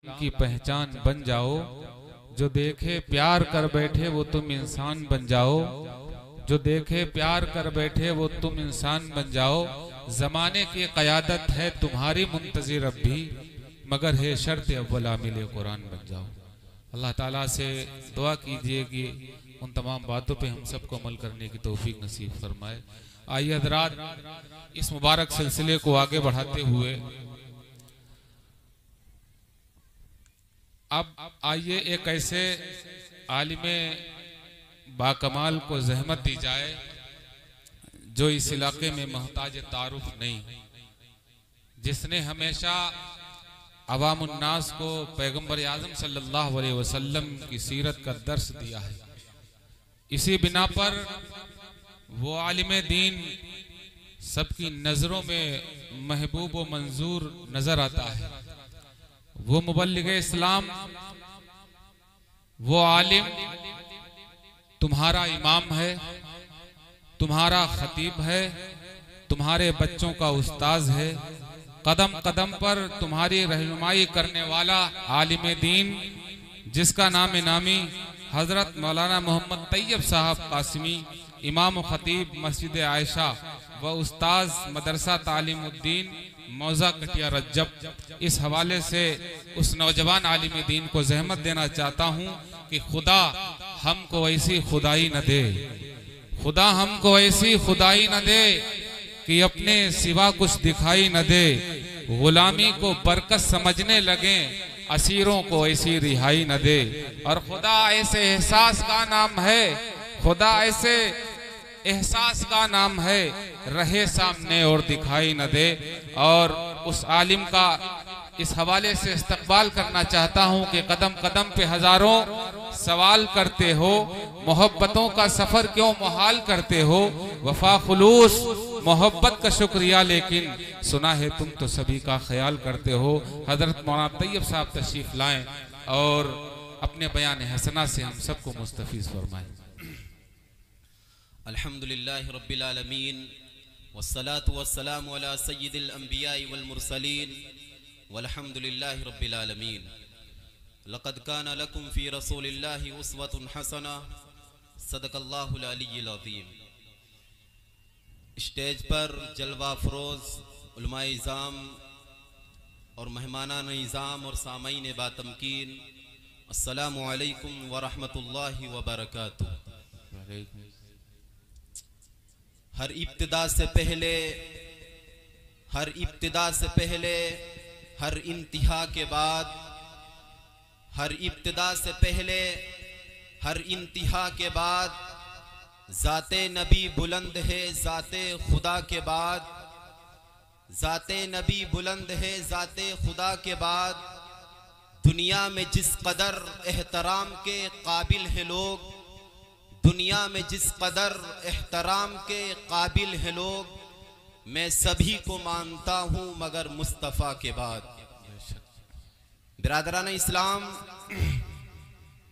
की पहचान बन जाओ। जो देखे प्यार कर बैठे वो तुम इंसान बन जाओ। जो देखे प्यार कर बैठे वो तुम इंसान बन जाओ। जमाने की क़यादत है तुम्हारी मुंतज़िर अब भी, मगर है शर्त अव्वल आमिल कुरान बन जाओ। अल्लाह ताला से दुआ कीजिए कि उन तमाम बातों पे हम सबको अमल करने की तौफीक नसीब फरमाए। आइए हज़रात, इस मुबारक सिलसिले को आगे बढ़ाते हुए अब आइए एक ऐसे आलिमे बाकमाल को जहमत दी जाए जो इस इलाके में मोहताज तारुफ नहीं, जिसने हमेशा अवामुन्नास को पैगंबर आज़म सल्लल्लाहु अलैहि वसल्लम की सीरत का दर्स दिया है। इसी बिना पर वो आलिमे दीन सबकी नजरों में महबूब व मंजूर नजर आता है। वो मुबल्लिग इस्लाम, वो आलिम तुम्हारा इमाम है, तुम्हारा खतीब है, तुम्हारे बच्चों का उस्ताज है। कदम कदम पर तुम्हारी रहनुमाई करने वाला आलिम दीन, जिसका नाम नामी हजरत मौलाना मोहम्मद तैयब साहब कासिमी, इमाम खतीब मस्जिद आयशा व उस्ताज मदरसा तालीमुद्दीन मौजा कटिया रज्जब, इस हवाले से उस नौजवान आलिम दीन को जहमत देना चाहता हूँ कि खुदा हमको ऐसी खुदाई न दे, खुदा हमको ऐसी खुदाई न दे कि अपने सिवा कुछ दिखाई न दे। गुलामी को बरकत समझने लगे, असीरों को ऐसी रिहाई न दे। और खुदा ऐसे एहसास का नाम है, खुदा ऐसे एहसास का नाम है, रहे सामने और दिखाई न दे। और उस आलिम का इस हवाले से इस्तकबाल करना चाहता हूँ कि कदम कदम पे हजारों सवाल करते हो, मोहब्बतों का सफर क्यों मुहाल करते हो। वफा खुलूस मोहब्बत का शुक्रिया, लेकिन सुना है तुम तो सभी का ख्याल करते हो। हजरत मौलाना तैयब साहब तशरीफ लाएं और अपने बयान हसना से हम सबको मुस्तफीज फरमाएं। अल्हम्दुलिल्लाहि रब्बिल आलमीन वस्सलातु वस्सलामु अला सय्यिदिल अंबियाइ वल मुरसलीन वल्हम्दुलिल्लाहि रब्बिल आलमीन। लक़द काना लकुम फ़ी रसूलिल्लाहि उस्वतुन हसना, सदक़ल्लाहुल अलिय्युल अज़ीम। स्टेज पर जलवा फरोज़ उलमाए इज़ाम और मेहमानान इज़ाम और सामईन बातमकीन, अस्सलामु अलैकुम व रहमतुल्लाहि व बरकातुहू। हर इब्तिदा से पहले, हर इब्तिदा से पहले, हर इंतहा के बाद, हर इब्तिदा से पहले, हर इंतहा के बाद, ज़ाते नबी बुलंद है ज़ाते खुदा के बाद, ज़ाते नबी बुलंद है ज़ाते खुदा के बाद। दुनिया में जिस कदर एहतराम के काबिल हैं लोग, दुनिया में जिस कदर एहतराम के काबिल हैं लोग, मैं सभी को मानता हूँ मगर मुस्तफ़ा के बाद। बिरादरान इस्लाम,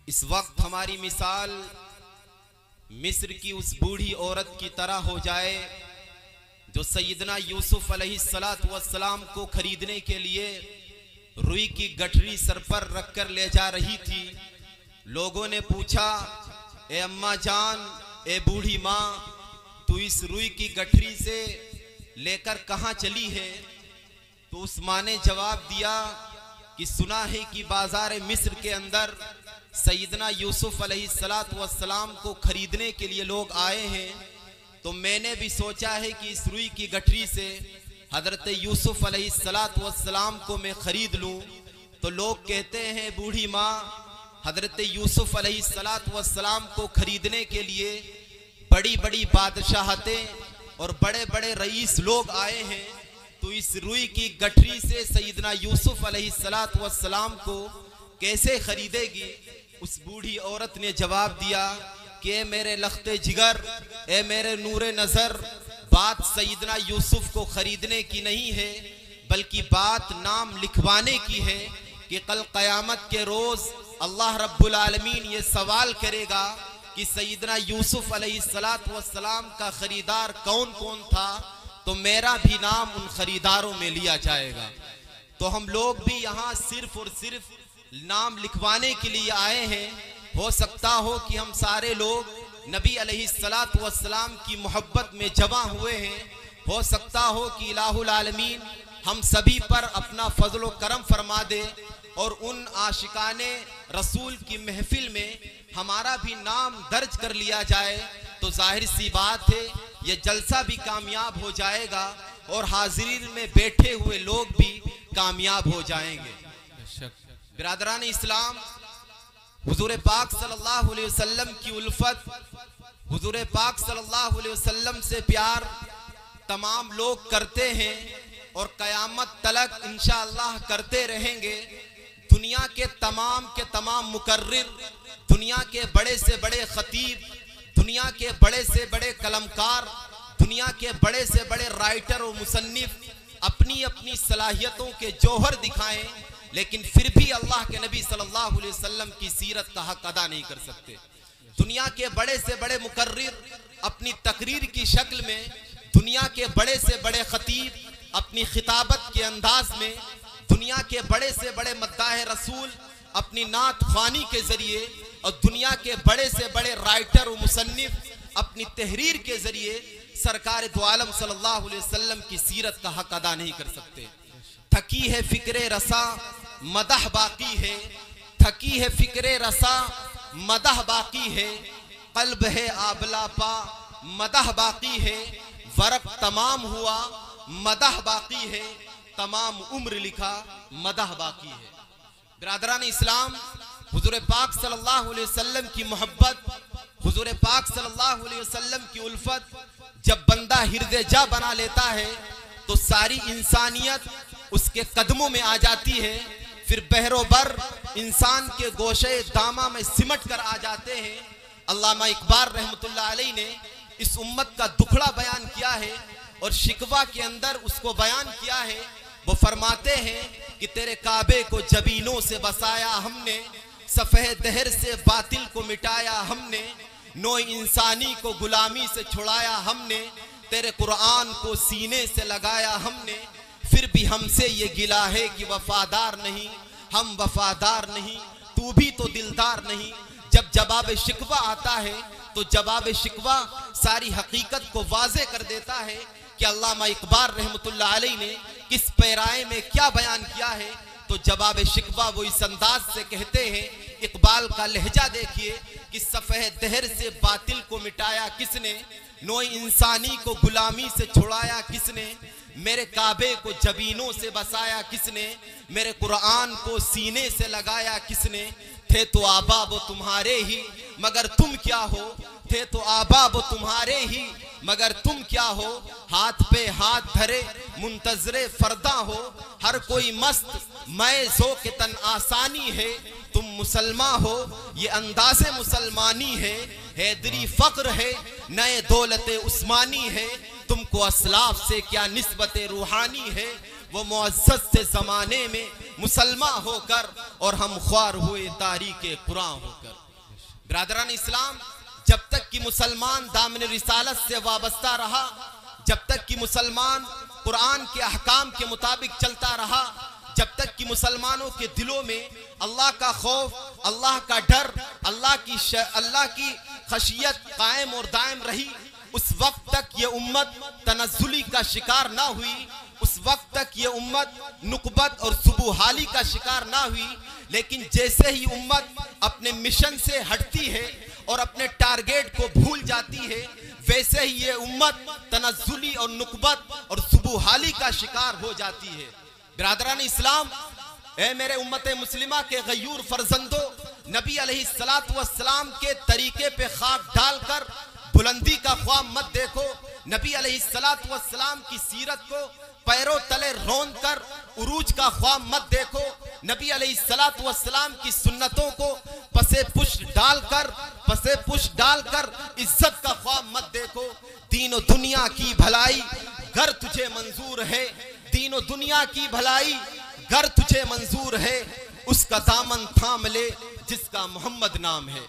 इस वक्त हमारी मिसाल मिस्र की उस बूढ़ी औरत की तरह हो जाए जो सैयदना यूसुफ अलैहिस्सलातु वस्सलाम को खरीदने के लिए रुई की गठरी सर पर रखकर ले जा रही थी। लोगों ने पूछा, ए अम्मा जान, ए बूढ़ी माँ, तू इस रुई की गठरी से लेकर कहाँ चली है? तो उस माँ ने जवाब दिया कि सुना है कि बाजार मिस्र के अंदर सैयदना यूसुफ अलैहिस्सलातु वस्सलाम को खरीदने के लिए लोग आए हैं, तो मैंने भी सोचा है कि इस रुई की गठरी से हजरत यूसुफ अलैहिस्सलातु वस्सलाम को मैं खरीद लूँ। तो लोग कहते हैं, बूढ़ी माँ, हजरत यूसुफ अलैहिस्सलातु वस्सलाम को खरीदने के लिए बड़ी बड़ी बादशाहतें और बड़े बड़े रईस लोग आए हैं, तो इस रुई की गठरी से सैयदना यूसुफ अलैहिस्सलातु वस्सलाम को कैसे खरीदेगी? उस बूढ़ी औरत ने जवाब दिया कि ए मेरे लख्ते जिगर, ए मेरे नूरे नजर, बात सैयदना यूसुफ को खरीदने की नहीं है, बल्कि बात नाम लिखवाने की है कि कल क़यामत के रोज अल्लाह रब्बुल आलमीन ये सवाल करेगा कि सैयदना यूसुफ अलैहिस्सलातु वस्सलाम का खरीदार कौन कौन था, तो मेरा भी नाम उन खरीदारों में लिया जाएगा। तो हम लोग भी यहाँ सिर्फ और सिर्फ नाम लिखवाने के लिए आए हैं। हो सकता हो कि हम सारे लोग नबी अलैहिस्सलातु वस्सलाम की मोहब्बत में जमा हुए हैं। हो सकता हो कि इलाहुल आलमीन हम सभी पर अपना फजलो करम फरमा दे और उन आशिकाने रसूल की महफिल में हमारा भी नाम दर्ज कर लिया जाए, तो जाहिर सी बात है ये जलसा भी कामयाब हो जाएगा और हाजिरीन में बैठे हुए लोग भी कामयाब हो जाएंगे। बिरादरान इस्लाम, हुजूर पाक सल्लल्लाहु अलैहि वसल्लम की उल्फत, हुजूर पाक सल्लल्लाहु अलैहि वसल्लम से प्यार तमाम लोग करते हैं और कयामत तलक इंशाअल्लाह करते रहेंगे। दुनिया के तमाम मुकर्रिर, दुनिया के बड़े से बड़े खतीब, दुनिया के बड़े से बड़े कलमकार, दुनिया के बड़े से बड़े राइटर और मुसन्निफ अपनी अपनी सलाहियतों के जौहर दिखाएं, लेकिन फिर भी अल्लाह के नबी सल्लल्लाहु अलैहि वसल्लम की सीरत का हक अदा नहीं कर सकते। दुनिया के बड़े से बड़े मुकर्रिर अपनी तकरीर की शक्ल में, दुनिया के बड़े से बड़े खतीब अपनी खिताबत के अंदाज में, दुनिया के बड़े से बड़े मद्दाह रसूल अपनी नात ख्वानी के जरिए और दुनिया के बड़े से बड़े राइटर और मुसन्निफ अपनी तहरीर के जरिए सरकार दो आलम सल्लल्लाहु अलैहि वसल्लम की सीरत का हक अदा नहीं कर सकते। थकी है फिक्रे रसा मदह बाकी है, थकी है फिक्रे रसा मदह बाकी है, कल्ब है आबला पा मदह बाकी है, वरक तमाम हुआ मदह बाकी है, तमाम उम्र लिखा मदह बाकी है। बिरादरान इस्लाम, हुजूर पाक सल्लल्लाहु अलैहि वसल्लम की मोहब्बत, हुजूर पाक सल्लल्लाहु अलैहि वसल्लम की उल्फत जब बंदा हृदय जा बना लेता है तो सारी इंसानियत उसके कदमों में आ जाती है। फिर बहरोबर इंसान के गोशे दामा में सिमट कर आ जाते हैं। अल्लामा इकबाल रहमतुल्लाह अलैह ने इस उम्मत का दुखड़ा बयान किया है और शिकवा के अंदर उसको बयान किया है। वो फरमाते हैं कि तेरे काबे को जबीनों से बसाया हमने, सफ़ेद दहर से बातिल को मिटाया हमने, नो इंसानी को गुलामी से छुड़ाया हमने, तेरे कुरान को सीने से लगाया हमने, फिर भी हमसे ये गिला है कि वफादार नहीं, हम वफादार नहीं, तू भी तो दिलदार नहीं। जब जवाब शिकवा आता है तो जवाब शिकवा सारी हकीकत को वाज़े कर देता है कि अल्लामा इकबाल रहमतुल्लाह अलैह ने किस पैराए में क्या बयान किया है। तो जवाब शिकवा वो इस अंदाज से कहते हैं, इकबाल का लहजा देखिए कि सफ़ेद दहर से बातिल को मिटाया किसने, नो इंसानी को गुलामी से छुड़ाया किसने, मेरे काबे को जबीनों से बसाया किसने, मेरे कुरान को सीने से लगाया किसने। थे तो आबा वो तुम्हारे ही मगर तुम क्या हो, थे तो आबा वो तुम्हारे ही मगर तुम क्या हो, हाथ पे हाथ धरे मुंतजरे फरदा हो, हर कोई मस्त मैं जो के तन आसानी है, तुम मुसलमान हो ये अंदाज़े मुसलमानी है, हैदरी फक्र है नए दौलत उस्मानी है, तुमको असलाफ से क्या निस्बत रूहानी है, वो मुअज़्ज़ज़ से ज़माने में मुसलमान होकर और हम ख्वार हुए तारीक़े कुरान होकर। बिरादरान इस्लाम, जब तक कि मुसलमान दामन रिसालत से वाबस्ता रहा, जब तक कि मुसलमान कुरान के अहकाम के मुताबिक चलता रहा, जब तक कि मुसलमानों के दिलों में अल्लाह का खौफ, अल्लाह का डर, अल्लाह की खशियत कायम और दायम रही, उस वक्त तक ये उम्मत तनज़्ज़ुली का शिकार ना हुई, उस वक्त तक ये उम्मत नुकबत और सुबुहाली का शिकार ना हुई। लेकिन जैसे ही उम्मत अपने मिशन से हटती है और अपने टारगेट को भूल जाती है, वैसे ही ये उम्मत तनज़्ज़ुली और नुकबत और सुबुहाली का शिकार हो जाती है। बिरादरान इस्लाम, ए मेरे उम्मत मुस्लिमा के गयूर फर्जंदो, नबी अलैहिस्सलातु वस्सलाम के तरीके पे खाक डालकर बुलंदी का ख्वाब मत देखो। नबी अलैहिस्सलातु वस्सलाम की सीरत को पैरों तले रौंद कर उरूज का ख्वाब मत देखो। नबी अलैहिस्सलातु वस्सलाम की सुन्नतों को पसे पुश डालकर इज्जत का ख्वाब मत देखो। दीनो दुनिया की भलाई घर तुझे मंजूर है, दीनो दुनिया की भलाई घर तुझे मंजूर है, उसका दामन थाम ले जिसका मोहम्मद नाम है।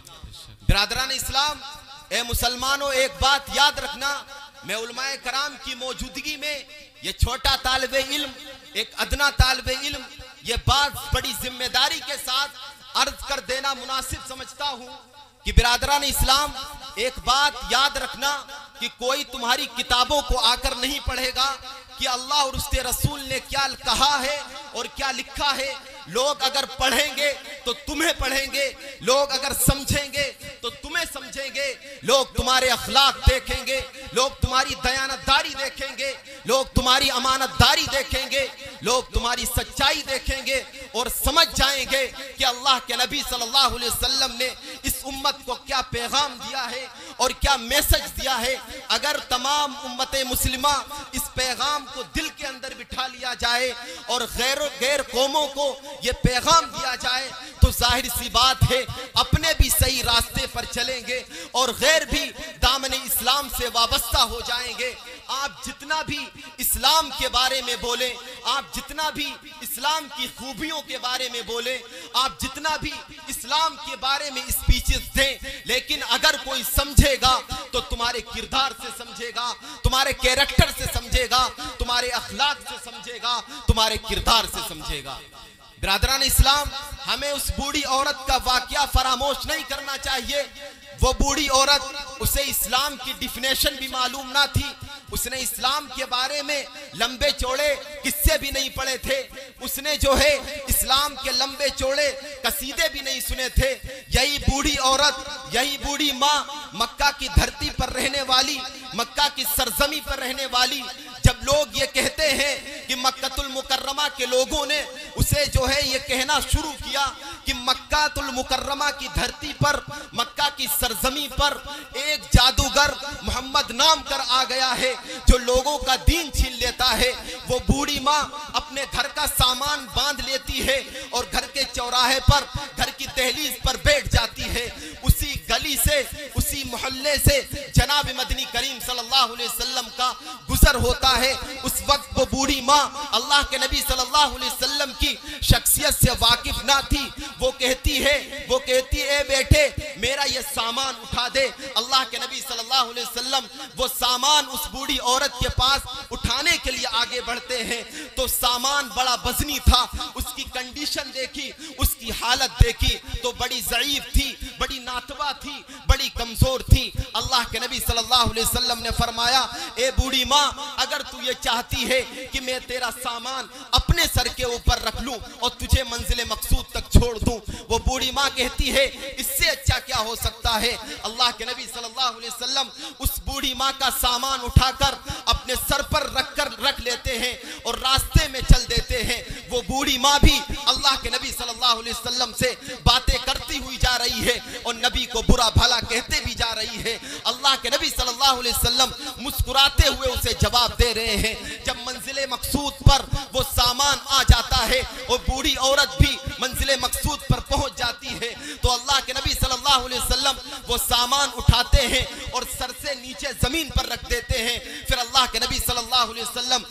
बिरादरान इस्लाम, ए मुसलमानों, एक बात याद रखना, मैं उलमाए कराम की मौजूदगी में ये छोटा तालिबे इल्म एक अदना तालिब इल्म ये बात बड़ी जिम्मेदारी के साथ अर्ज कर देना मुनासिब समझता हूं कि बिरादरान इस्लाम, एक बात याद रखना कि कोई तुम्हारी किताबों को आकर नहीं पढ़ेगा कि अल्लाह और उसके रसूल ने क्या कहा है और क्या लिखा है। लोग अगर पढ़ेंगे तो तुम्हें पढ़ेंगे, लोग अगर समझेंगे तो तुम्हें समझेंगे, लोग तुम्हारे अखलाक देखेंगे, लोग तुम्हारी दयानतदारी देखेंगे, लोग तुम्हारी अमानतदारी देखेंगे, लोग तुम्हारी सच्चाई देखेंगे और समझ जाएंगे कि अल्लाह के नबी सल्लल्लाहु अलैहि वसल्लम ने इस उम्मत को क्या पैगाम दिया है और क्या मैसेज दिया है। अगर तमाम उम्मत मुस्लिमा इस पैगाम को दिल के अंदर बिठा लिया जाए और गैर कौमों को ये पैगाम दिया जाए तो जाहिर सी बात है अपने भी सही रास्ते पर चलेंगे और गैर भी दामन इस्लाम से वाबस्ता हो जाएंगे। आप जितना भी इस्लाम के बारे में बोलें, आप जितना भी इस्लाम की खूबियों के बारे में बोलें, आप जितना भी इस्लाम के बारे में स्पीचेस दें, लेकिन अगर कोई समझेगा तो तुम्हारे किरदार से समझेगा, तुम्हारे कैरेक्टर से समझेगा, तुम्हारे अखलाक से समझेगा, तुम्हारे किरदार से समझेगा। बिरादरान इस्लाम, हमें उस बूढ़ी औरत का वाकया फरामोश नहीं करना चाहिए। वो बूढ़ी औरत, उसे इस्लाम की डिफिनेशन भी मालूम ना थी, उसने इस्लाम के बारे में लंबे चौड़े किस्से भी नहीं पढ़े थे, उसने जो है इस्लाम के लंबे चौड़े कसीदे भी नहीं सुने थे। यही बूढ़ी औरत, यही बूढ़ी माँ, मक्का की धरती पर रहने वाली, मक्का की सरजमी पर रहने वाली, जब लोग ये कहते हैं कि मक्कातुल मुकर्रमा के लोगों ने उसे जो है ये कहना शुरू किया कि मक्कातुल मुकर्रमा की धरती पर, मक्का की सरजमी पर एक जादूगर मोहम्मद नाम कर आ गया है जो लोगों का दीन छीन लेता है। वो बूढ़ी माँ अपने घर का सामान बांध लेती है और घर के चौराहे पर, घर की दहलीज पर बैठ जाती है। उसी गली से, उसी मोहल्ले से जनाब मदनी करीम सल्लल्लाहु अलैहि वसल्लम का गुजर होता है। उस वक्त वो बूढ़ी माँ अल्लाह के नबी सल्लल्लाहु अलैहि वसल्लम की शख्सियत से वाकिफ ना थी। वो कहती है ए बेटे मेरा ये सामान उठा दे। अल्लाह के नबी सल्लल्लाहु अलैहि वसल्लम वो सामान उस बूढ़ी औरत के पास उठाने के लिए आगे बढ़ते हैं तो सामान बड़ा वजनी था। उसकी कंडीशन देखी, उसकी हालत देखी तो बड़ी ज़ईफ थी, बड़ी नातवा थी, बड़ी कमजोर थी। अल्लाह के नबी सल्लल्लाहु अलैहि वसल्लम ने फरमाया, ए बूढ़ी माँ, अगर तू ये चाहती है कि मैं तेरा सामान अपने सर के ऊपर रख लूं और तुझे मंजिल मकसूद तक छोड़ दूं। वो बूढ़ी माँ कहती है इससे अच्छा क्या हो सकता है। अल्लाह के नबी सल्लल्लाहु अलैहि वसल्लम उस बूढ़ी माँ का सामान उठाकर अपने सर पर रख लेते हैं और रास्ते में चल देते हैं। वो बूढ़ी माँ भी अल्लाह के नबी सल्लल्लाहु अलैहि वसल्लम से बातें करती हुई जा रही है और नबी को बुरा भला कहते भी जा रही है। अल्लाह के नबी सल्लल्लाहु अलैहि वसल्लम मुस्कुराते हुए उसे जवाब दे रहे हैं। जब मंजिले मकसूद पर वो सामान आ जाता है और बूढ़ी औरत भी मंजिले मकसूद पर पहुंच जाती है तो अल्लाह के नबी सल्लल्लाहु अलैहि वसल्लम वो सामान उठाते हैं और सर से नीचे जमीन पर रख देते हैं। फिर अल्लाह के नबी सल्लल्लाहु अलैहि वसल्लम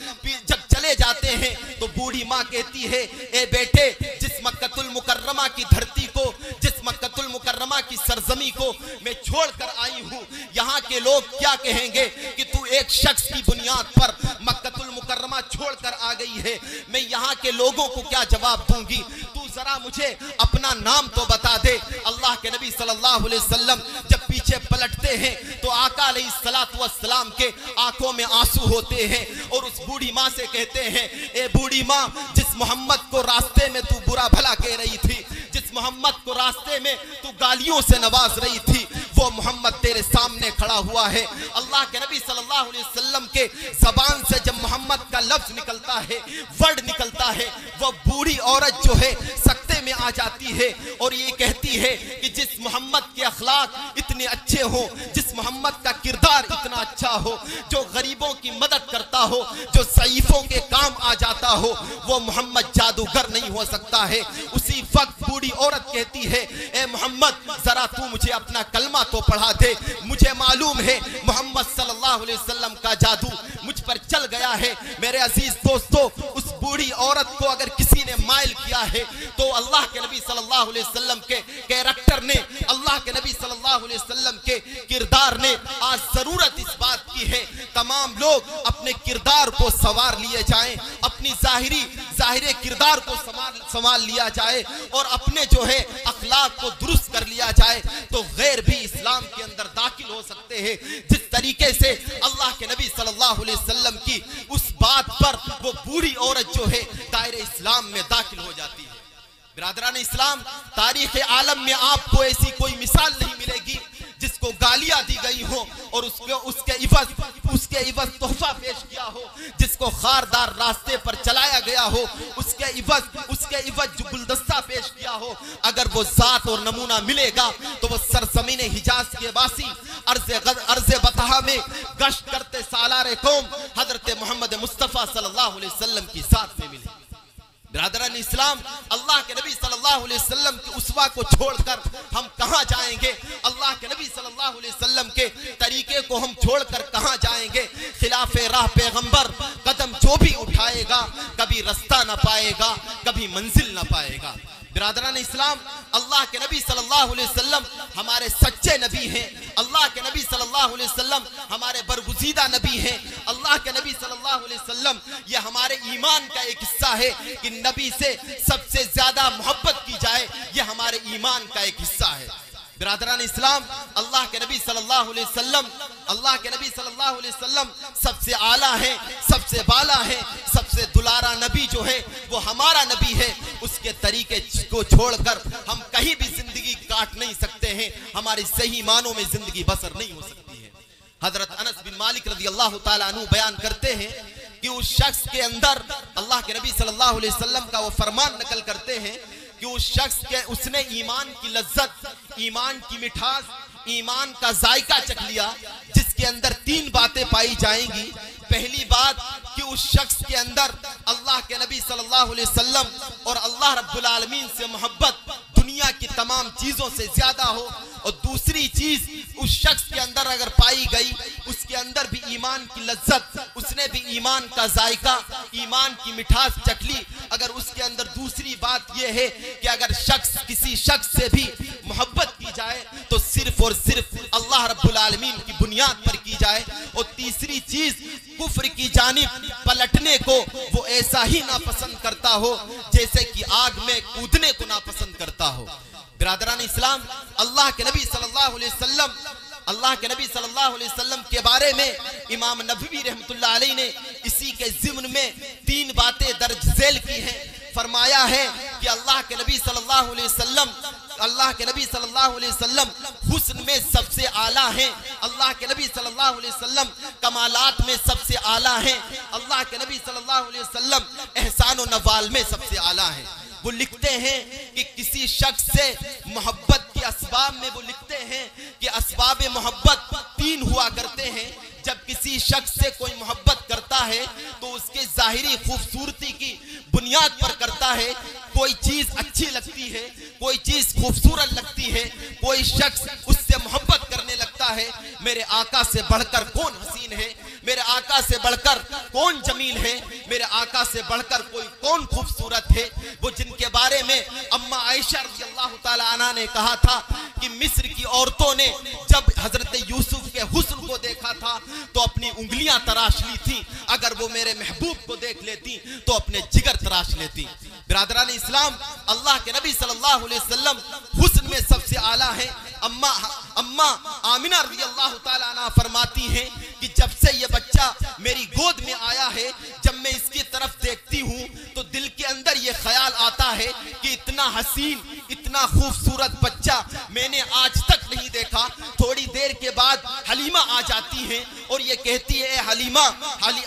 जब चले जाते हैं तो बूढ़ी माँ कहती है, ए बेटे, जिस मक्कातुल मुकर्रमा की धरती को, जिस मक्कातुल मुकर्रमा की सरजमी को मैं छोड़ कर आई हूँ, यहाँ के लोग क्या कहेंगे कि तू एक शख्स की बुनियाद पर मक्कातुल मुकर्रमा छोड़ कर आ गई है। मैं यहाँ के लोगों को क्या जवाब दूंगी, तू जरा मुझे अपना नाम तो बता दे। अल्लाह के नबी सल्लल्लाहु अलैहि वसल्लम जब पीछे पलटते हैं तो आका अलैहिस्सलातु वस्सलाम के आंखों में आंसू होते हैं और उस बूढ़ी माँ से कहते हैं, ए बूढ़ी माँ, जिस मोहम्मद को रास्ते में तू बुरा भला कह रही थी, जिस मोहम्मद को रास्ते में तू गालियों से नवाज रही थी, वो मोहम्मद तेरे सामने खड़ा हुआ है। अल्लाह के नबी सल्लल्लाहु अलैहि वसल्लम के जबान से जब मोहम्मद का लफ्ज निकलता है, वर्ड निकलता है, वो बूढ़ी औरत जो है सकते में आ जाती है और ये कहती है कि जिस मोहम्मद के अखलाक इतने अच्छे हो, जिस मोहम्मद का किरदार इतना अच्छा हो, जो गरीबों की मदद करता हो, जो ज़ईफों के काम आ जाता हो, वो मोहम्मद जादूगर नहीं हो सकता है। उसी वक्त बूढ़ी औरत कहती है, ए मोहम्मद, जरा तू मुझे अपना कलमा तो पढ़ा दे। मुझे मालूम है मोहम्मद सल्लल्लाहु अलैहि वसल्लम का जादू मुझ पर चल गया है। मेरे अजीज दोस्तों, उस बूढ़ी औरत को अगर किसी ने माइल किया है तो अल्लाह के नबी सल्लल्लाहु अलैहि वसल्लम के कैरेक्टर ने, अल्लाह के नबी सल्लल्लाहु अलैहि वसल्लम के किरदार ने। आज जरूरत इस बात की है तमाम लोग अपने किरदार को सवार लिए जाएं, अपनी जाहिरी संभाल लिया जाए और अपने जो है अखलाक को दुरुस्त कर लिया जाए तो गैर भी इस्लाम के अंदर दाखिल हो सकते हैं। जिस तरीके से अल्लाह के नबी सल्लल्लाहु अलैहि वसल्लम की उस बात पर वो बूढ़ी औरत जो है दायरे इस्लाम में दाखिल हो जाती है। बिरादरान इस्लाम, तारीख आलम में आपको ऐसी कोई मिसाल नहीं मिलेगी जिसको गालियां दी गई हो और उसके इवज तोहफा पेश किया हो, जिसको खारदार रास्ते पर चलाया गया हो, उसके इवज जो गुलदस्ता पेश किया हो, अगर वो जात और नमूना मिलेगा तो वो सरजमीन हिजाज के वासी अर्ज़े बतहा में गश्त करते सालारे कौम हजरत मोहम्मद मुस्तफ़ा सल्लल्लाहु अलैहि वसल्लम की साथ में मिले। बिरादरान इस्लाम, अल्लाह के नबी सल्लल्लाहु अलैहि वसल्लम की उसवा को छोड़कर हम कहां जाएंगे? अल्लाह के नबी सल्लल्लाहु अलैहि वसल्लम के तरीके को हम छोड़कर कहां जाएंगे? खिलाफे राह पैगंबर कदम जो भी उठाएगा कभी रास्ता ना पाएगा, कभी मंजिल ना पाएगा। बिरादरान इस्लाम, अल्लाह के नबी सल्लल्लाहु अलैहि वसल्लम हमारे सच्चे नबी हैं। अल्लाह के नबी सल्लल्लाहु अलैहि वसल्लम हमारे बरगुज़ीदा नबी हैं। अल्लाह के नबी सल्लल्लाहु अलैहि वसल्लम ये हमारे ईमान का एक हिस्सा है कि नबी से सबसे ज्यादा मोहब्बत की जाए, ये हमारे ईमान का एक हिस्सा है। बिरादरान इस्लाम, अल्लाह के नबी सल्लल्लाहु अलैहि वसल्लम सबसे आला है, सबसे बाला है, सबसे दुलारा नबी जो है वो हमारा नबी है। उसके तरीके को छोड़कर हम कहीं भी जिंदगी काट नहीं सकते हैं, हमारी सही मानों में जिंदगी बसर नहीं हो सकती है। हजरत अनस बिन मालिक रज़ी अल्लाह ताला अन्हु बयान करते हैं कि उस शख्स के अंदर अल्लाह के नबी सल्लल्लाहु अलैहि वसल्लम का वो फरमान नकल करते हैं कि उस शख्स के उसने ईमान की लज्जत, ईमान की मिठास, ईमान का जायका चख लिया जिसके अंदर 3 बातें पाई जाएंगी। पहली बात कि उस शख्स के अंदर अल्लाह के नबी सल्लल्लाहु अलैहि वसल्लम और अल्लाह रब्बुल आलमीन से मोहब्बत दुनिया की तमाम चीजों से ज्यादा हो। और दूसरी चीज उस शख्स के अंदर अगर पाई गई, उसके अंदर भी ईमान की लज्जत, उसने भी ईमान का जायका, ईमान की मिठास चख ली। अगर उसके अंदर दूसरी बात यह है कि अगर किसी शख्स से भी मोहब्बत की जाए तो सिर्फ और सिर्फ अल्लाह रब्बुल आलमीन की बुनियाद पर की जाए। और तीसरी चीज कुफ्र की जानिब पलटने को वो ऐसा ही नापसंद करता हो जैसे कि आग में कूदने को नापसंद करता हो। बिरादरान इस्लाम, अल्लाह के नबी सल्लल्लाहु अलैहि वसल्लम के बारे में इमाम नबवी रहमतुल्लाह अलैहि ने इसी के ज़िम्न में 3 बातें दर्ज झेल की हैं। फरमाया है कि अल्लाह के नबी सल्लल्लाहु अलैहि वसल्लम हुस्न में सबसे आला हैं। अल्लाह के नबी सल्लल्लाहु अलैहि वसल्लम कमालात में सबसे आला हैं। अल्लाह के नबी सल्लल्लाहु अलैहि वसल्लम एहसान और नवाल में सबसे आला हैं। वो लिखते हैं कि किसी शख्स से मोहब्बत के असबाब में वो लिखते हैं कि असबाब मोहब्बत 3 हुआ करते हैं। जब किसी शख्स से कोई मोहब्बत करता है तो उसके जाहिरी खूबसूरती की बुनियाद पर करता है। कोई चीज अच्छी लगती है, कोई चीज खूबसूरत लगती है, कोई शख्स उससे मोहब्बत करने लगता है। मेरे आका से बढ़कर कौन हसीन है, मेरे आका से बढ़कर कौन जमील है, मेरे आका से बढ़कर कौन खूबसूरत है। वो जिनके बारे में अम्मा आयशा रज़ी अल्लाह ताला अन्हा ने कहा था कि मिस्र की औरतों ने जब हजरत यूसुफ के हुस्न को देखा था तो अपनी उंगलियां तराश ली थी, अगर वो मेरे महबूब को देख लेती तो अपने जिगर तराश लेती। बिरादरान इस्लाम, अल्लाह के नबी सल्लल्लाहु अलैहि वसल्लम हुस्न में सबसे आला है। अम्मा आमिना रज़ी अल्लाह ताला अन्हा फरमाती हैं कि जब से ये बच्चा मेरी गोद में आया है, जब मैं इसकी तरफ देखती हूँ तो दिल के अंदर ये ख्याल आता है कि इतना हसीन, इतना खूबसूरत बच्चा मैंने आज तक नहीं देखा। थोड़ी देर के बाद हलीमा आ जाती है और ये कहती है,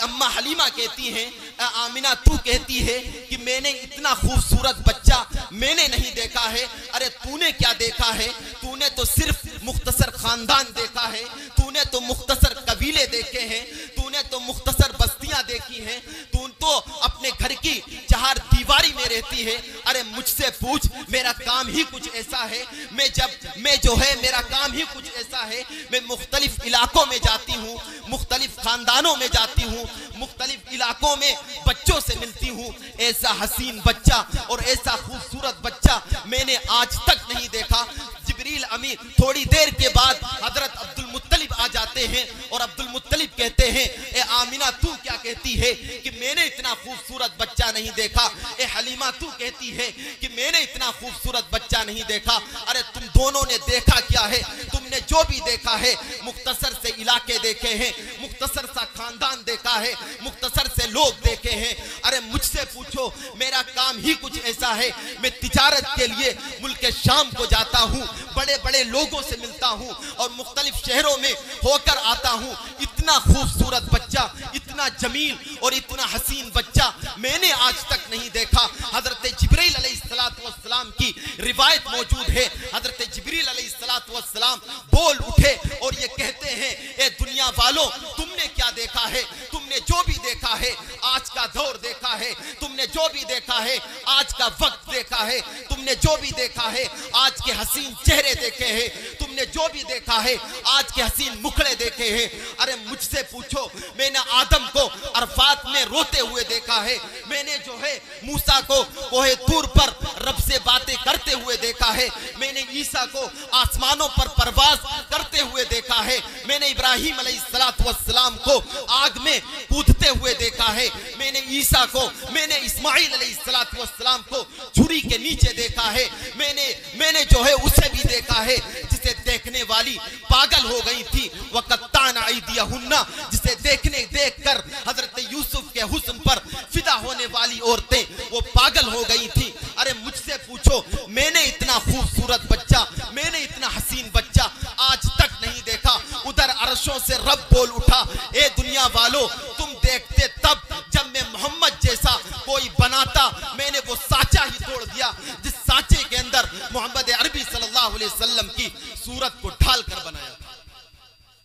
अम्मा हलीमा कहती है, आमिना तू कहती है कि मैंने इतना खूबसूरत बच्चा मैंने नहीं देखा है। अरे तूने क्या देखा है? तूने तो सिर्फ मुख्तसर खानदान देखा है, तूने तो मुख्तसर कबीले देखे हैं, तूने तो मुख्तसर बस्तियां देखी हैं, तू तो अपने घर की 4 दीवारी में रहती है। अरे मुझसे पूछ, मेरा काम ही कुछ ऐसा है, मेरा काम ही कुछ ऐसा है। मैं मुख्तलिफ इलाकों में जाती हूँ, मुख्तलिफ खानदानों में जाती हूँ, मुख्तलिफ इलाकों में बच्चों से मिलती हूँ। ऐसा हसीन बच्चा और ऐसा खूबसूरत बच्चा मैंने आज तक नहीं देखा। जिब्रील अमीन थोड़ी देर के बाद हजरत अब्दुल मुत्तलिब आ जाते हैं और अब्दुल मुत्तलिब कहते हैं, ए आमिना तू क्या कहती है कि मैंने मैंने इतना खूबसूरत बच्चा नहीं देखा। ए हलीमा तू कहती है कि मैंने इतना खूबसूरत बच्चा नहीं देखा। अरे तुम दोनों ने देखा क्या है? तुमने जो भी देखा है मुख्तसर से इलाके देखे हैं, मुख्तसर सा खानदान देखा है, मुख्तसर से लोग देखे हैं। अरे मुझसे पूछो, मेरा काम ही कुछ ऐसा है, मैं तिजारत के लिए मुल्क शाम को जाता हूँ, बड़े बड़े लोगों से मिलता हूँ और मुख्तलिफ शहरों में होकर आता हूँ। इतना खूबसूरत बच्चा, इतना जमील और इतना हसीन बच्चा मैंने आज तक नहीं देखा। हजरत जिब्रील अलैहिस्सलाम की रिवायत मौजूद है। हजरत जिब्रील अलैहिस्सलाम बोल उठे और ये कहते हैं, ए दुनिया वालों, तुमने क्या देखा है? तुमने जो भी देखा है, आज का दौर देखा है, तुमने जो भी देखा है, आज का वक्त देखा है, तुमने जो भी देखा है, आज के हसीन चेहरे देखे हैं, तुमने जो भी देखा है, आज के हसीन मुखड़े देखे हैं। अरे मुझसे पूछो, मैंने आदम को अरफात में रोते हुए देखा है, मैंने जो है मूसा को कोहे तूर पर रब से बातें करते हुए देखा है, मैंने ईसा को आसमानों पर परवाज करते हुए देखा है, मैंने इब्राहिम अलैहिस्सलाम को आग में कूदते हुए देखा है, मैंने ईसा को, मैंने इस्माइल अलैहिस्सलाम को छुरी के नीचे देखा है, मैंने जो है उसे भी देखा है जिसे देखने वाली पागल हो गई थी। वक़त्ताना अयदियहुन्ना, जिसे देखकर हजरत यूसुफ के हुस्न पर फिदा होने वाली औरतें वो पागल हो गई थी। अरे मुझसे पूछो, मैंने इतना खूबसूरत बच्चा, मैंने इतना हसीन बच्चा आज तक नहीं देखा। उधर अर्शों से रब बोल उठा, ए दुनिया वालों, तुम देखते तब जब मैं मोहम्मद जैसा कोई बनाता, मैंने वो साचा ही तोड़ दिया जिस साचे के अंदर मोहम्मद अरबी सल्लल्लाहु अलैहि वसल्लम की सूरत को ढाल कर बनाया था।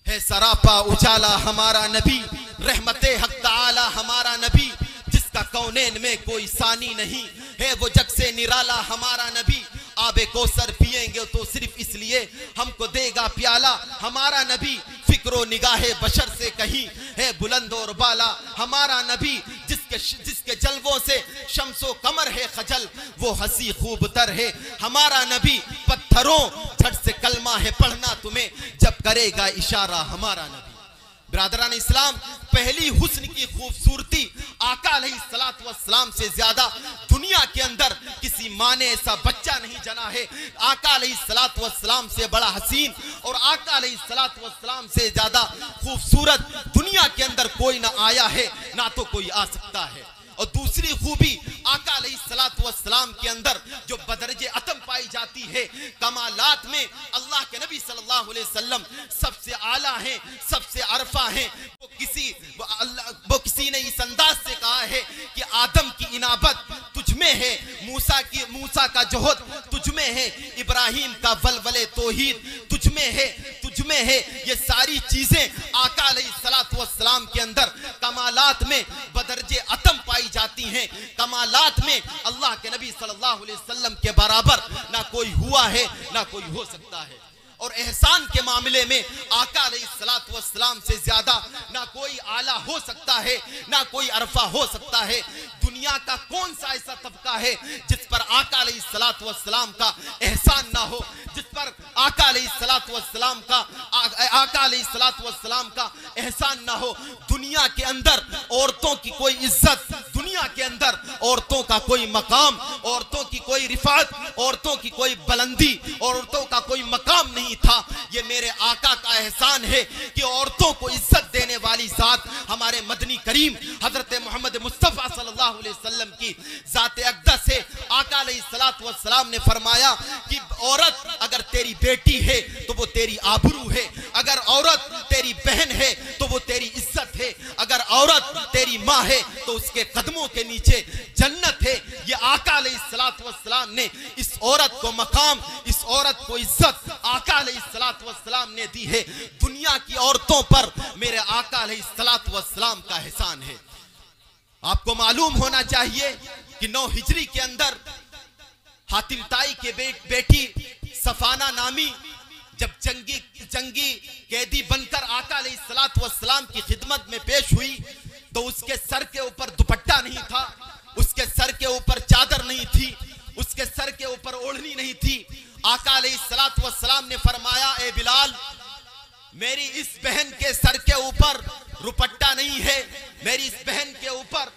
है सरापा उजाला हमारा नबी, रहमते हक ताला हमारा नबी, जिसका कौनैन में कोई सानी नहीं है, वो जग से निराला हमारा नबी। आबे कौसर पिएंगे तो सिर्फ इसलिए हमको देगा प्याला हमारा नबी। फिक्रो निगाहे बशर से कहीं है बुलंद और बाला हमारा नबी, जिसके जलवों से शम्सो कमर है खजल, वो हंसी खूबतर है हमारा नबी। पत्थरों झट से कलमा है पढ़ना तुम्हें, जब करेगा इशारा हमारा नबी। ब्रादरान इस्लाम, पहली हुस्न की खूबसूरती आका अलैहिस्सलातु वस्सलाम से ज्यादा दुनिया के अंदर किसी माँ ने ऐसा बच्चा नहीं जना है। आका अलैहिस्सलातु वस्सलाम से बड़ा हसीन और आका अलैहिस्सलातु वस्सलाम से ज्यादा खूबसूरत दुनिया के अंदर कोई ना आया है, ना तो कोई आ सकता है। और दूसरी खूबी आका अलैहिस्सलातु वस्सलाम के अंदर जो बदरजे अतम पाई जाती है, कमालात में अल्लाह के नबी सल्लल्लाहु अलैहि वसल्लम सबसे आला हैं, सबसे अरफा हैं। वो किसी ने इस अंदाज से कहा है कि आदम की इनाबत तुझमें है, मूसा का जोहद तुझमें है, इब्राहिम का वलवले तौहीद तुझमें है। ये सारी चीजें आका अलैहिस्सलातु वस्सलाम के अंदर कमालात में बदरजे अतम पाई जाती हैं। कमालात में अल्लाह के नबी सल्लल्लाहु अलैहि वसल्लम के बराबर ना कोई हुआ है, ना कोई हो सकता है। और एहसान के मामले में आका अलैहिस्सलातु वस्सलाम से ज्यादा ना कोई आला हो सकता है, ना कोई अरफा हो सकता है। दुनिया का कौन सा ऐसा तबका है जिस पर आका अलैहिस्सलातु वस्सलाम का एहसान ना हो, जिस पर आका अलैहिस्सलातु वस्सलाम का एहसान ना हो। दुनिया के अंदर औरतों की कोई इज्जत, दुनिया के अंदर औरतों का कोई मकाम, औरतों की कोई रिफात, औरतों की कोई बुलंदी, औरतों का कोई मकाम नहीं था। ये मेरे आका का एहसान है कि औरतों को इज्जत देने वाली जात हमारे मदनी करीम हजरत मोहम्मद मुस्तफा सल्लल्लाहु अलैहि वसल्लम की जात अक़दस है। आका अलैहिस्सलातु वस्सलाम ने फरमाया कि औरत अगर तेरी बेटी है तो वो तेरी आबरू है, अगर औरत तेरी बहन है तो वो तेरी इज्जत है, अगर औरत तेरी माँ है तो उसके कदमों के नीचे जन्नत है। ये आका अलैहिस्सलातु वस्सलाम ने इस औरत को मकाम, इस औरत को इज्जत आका अलैहिस्सलातु वस्सलाम ने दी है। दुनिया की औरतों पर मेरे आका अलैहिस्सलातु वस्सलाम का एहसान है। आपको मालूम होना चाहिए कि 9 हिजरी के अंदर हातिम ताई के बेटी सफाना नामी जब जंगी कैदी बनकर आका अलैहिस्सलातु वस्सलाम की खिदमत में पेश हुई तो उसके सर के ऊपर दुपट्टा नहीं था, उसके सर के ऊपर चादर नहीं थी, उसके सर के ऊपर ओढ़नी नहीं थी। आका अलैहिस्सलातु वस्सलाम ने फरमाया, ए बिलाल, मेरी इस बहन के सर के ऊपर दुपट्टा नहीं है, मेरी इस बहन के ऊपर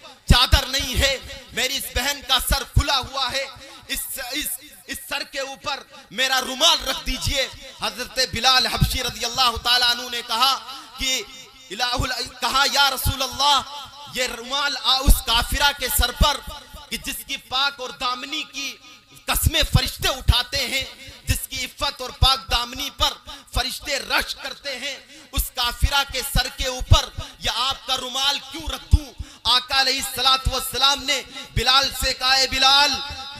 नहीं है, मेरी इस बहन का सर खुला हुआ है, इस सर के ऊपर मेरा रुमाल रख दीजिए। हजरत बिलाल हबशी रज़ियल्लाहु ताला अन्हु ने कहा या रसूल अल्लाह, ये रुमाल उस काफिरा के सर पर कि जिसकी पाक और दामनी की कसमें फरिश्ते उठाते हैं, जिसकी इफ्फत और पाक दामनी पर फरिश्ते रश करते हैं, उस काफिरा के सर के ऊपर या आपका रुमाल क्यों रख दूं? आका अलैहिस्सलातु वस्सलाम ने बिलाल से कहा, बिलाल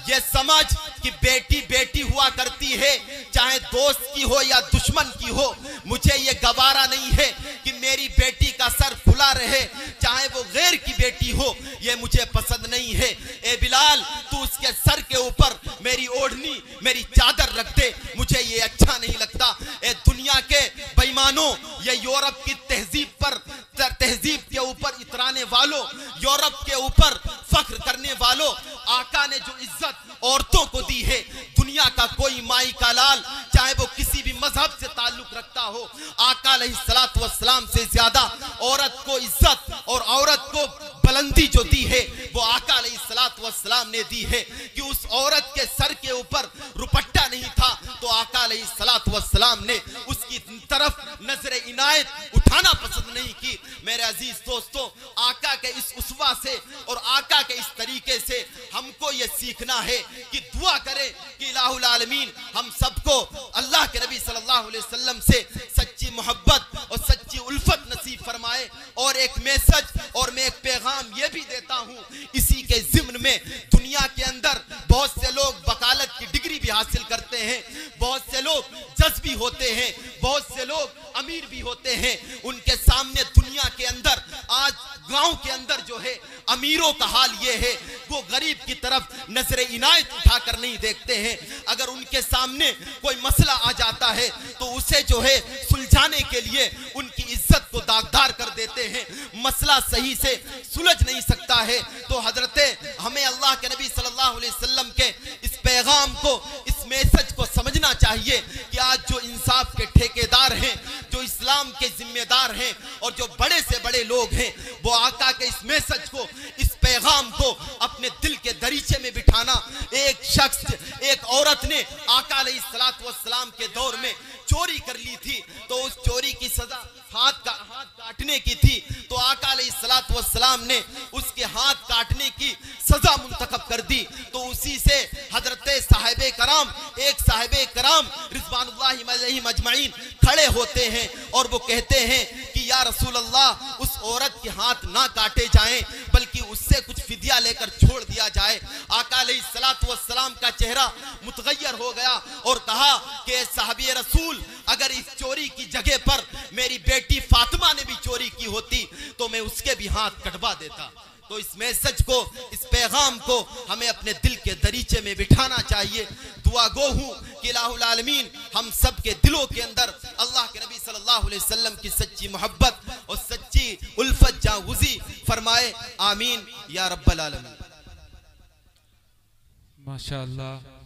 ये समझ कि बेटी बेटी हुआ करती है, चाहे दोस्त की हो या दुश्मन की हो। मुझे ये गवारा नहीं है कि मेरी बेटी का सर खुला रहे, चाहे वो गैर की बेटी हो, ये मुझे पसंद नहीं है। ए बिलाल, तू उसके सर के ऊपर मेरी ओढ़नी, मेरी चादर रख दे, मुझे ये अच्छा नहीं लगता। ए दुनिया के बेईमानों, ये यूरोप की तहजीब के ऊपर इतराने वालों, यूरोप के ऊपर फख्र करने वालों, आका ने जो इज्जत औरतों को दी है, दुनिया का कोई माई का लाल, चाहे वो किसी भी मजहब से ताल्लुक रखता हो, आका अलैहिस्सलातु वस्सलाम से ज्यादा औरत को इज्जत और औरत को बुलंदी जो दी है वो आका अलैहिस्सलातु वस्सलाम ने दी है। कि उस औरत के सर के ऊपर रुपट्टा नहीं था तो आका अलैहिस्सलातु वस्सलाम ने उसकी तरफ नजर इनायत उठाना पसंद नहीं की। मेरे अजीज दोस्तों, आका के इस उसवा से और आका के इस तरीके से हमको ये सीखना है कि दुआ करें कि इलाहुल आलमीन हम सबको अल्लाह के नबी सल्लल्लाहु अलैहि वसल्लम से सच्ची मोहब्बत और सच्ची उल्फत नसीब फरमाए। और एक मैसेज और मैं एक पैगाम ये भी देता हूँ इसी के ज़िम्न में, दुनिया के अंदर बहुत से लोग वकालत की डिग्री भी हासिल करते हैं, बहुत से लोग जज भी होते हैं, बहुत से लोग अमीर भी होते हैं, उनके सामने दुनिया के अंदर आज गांव के अंदर जो है अमीरों का हाल ये है, वो गरीब की तरफ नजर इनायत उठाकर नहीं देखते हैं। अगर उनके सामने कोई मसला आ जाता है तो उसे जो है सुलझाने के लिए उनकी इज्जत को दागदार कर देते हैं। मसला सही से सुलझ नहीं सकता है तो हमें अल्लाह के नबी सल्लल्लाहु अलैहि वसल्लम के इस पैगाम को, इस मैसेज को समझना चाहिए कि आज जो इंसाफ के ठेकेदार हैं, जो इस्लाम के जिम्मेदार हैं और जो बड़े से बड़े लोग हैं, वो आका के इस मैसेज को, इस पैगाम को अपने दिल के दरीचे में बिठाना। एक शख्स, एक औरत ने आका अलैहिस्सलातु वस्सलाम के दौर में चोरी कर ली थी तो उस चोरी की सजा हाथ काटने की थी, तो आका अलैहिस्सलातु वस्सलाम ने उसके हाथ काटने की सजा मुंतखब कर दी। तो उसी से हजरत साहिबे कराम, एक साहिबे कराम रिज़वानुल्लाहि अलैहिम अजमईन खड़े होते हैं और वो कहते हैं कि या रसूल अल्लाह, उस औरत के हाथ ना काटे जाएं बल्कि उससे कुछ फिदिया लेकर छोड़ दिया जाए। आका अलैहिस्सलातु वस्सलाम का चेहरा मुतगय्यर हो गया और कहा कि साहबी रसूल, अगर इस चोरी की जगह पर मेरी बेटी फातिमा ने भी चोरी की होती तो मैं उसके भी हाथ कटवा देता। तो इस मैसेज को, इस पैगाम को हमें अपने दिल के दरीचे में बिठाना चाहिए। दुआ गो हूँ कि इलाहुल आलमीन हम सब के दिलों के अंदर अल्लाह के नबी सल्लल्लाहु अलैहि वसल्लम की सच्ची मोहब्बत और सच्ची उल्फत जागुज़ी फरमाए। आमीन या रब्बल आलमीन। माशाअल्लाह।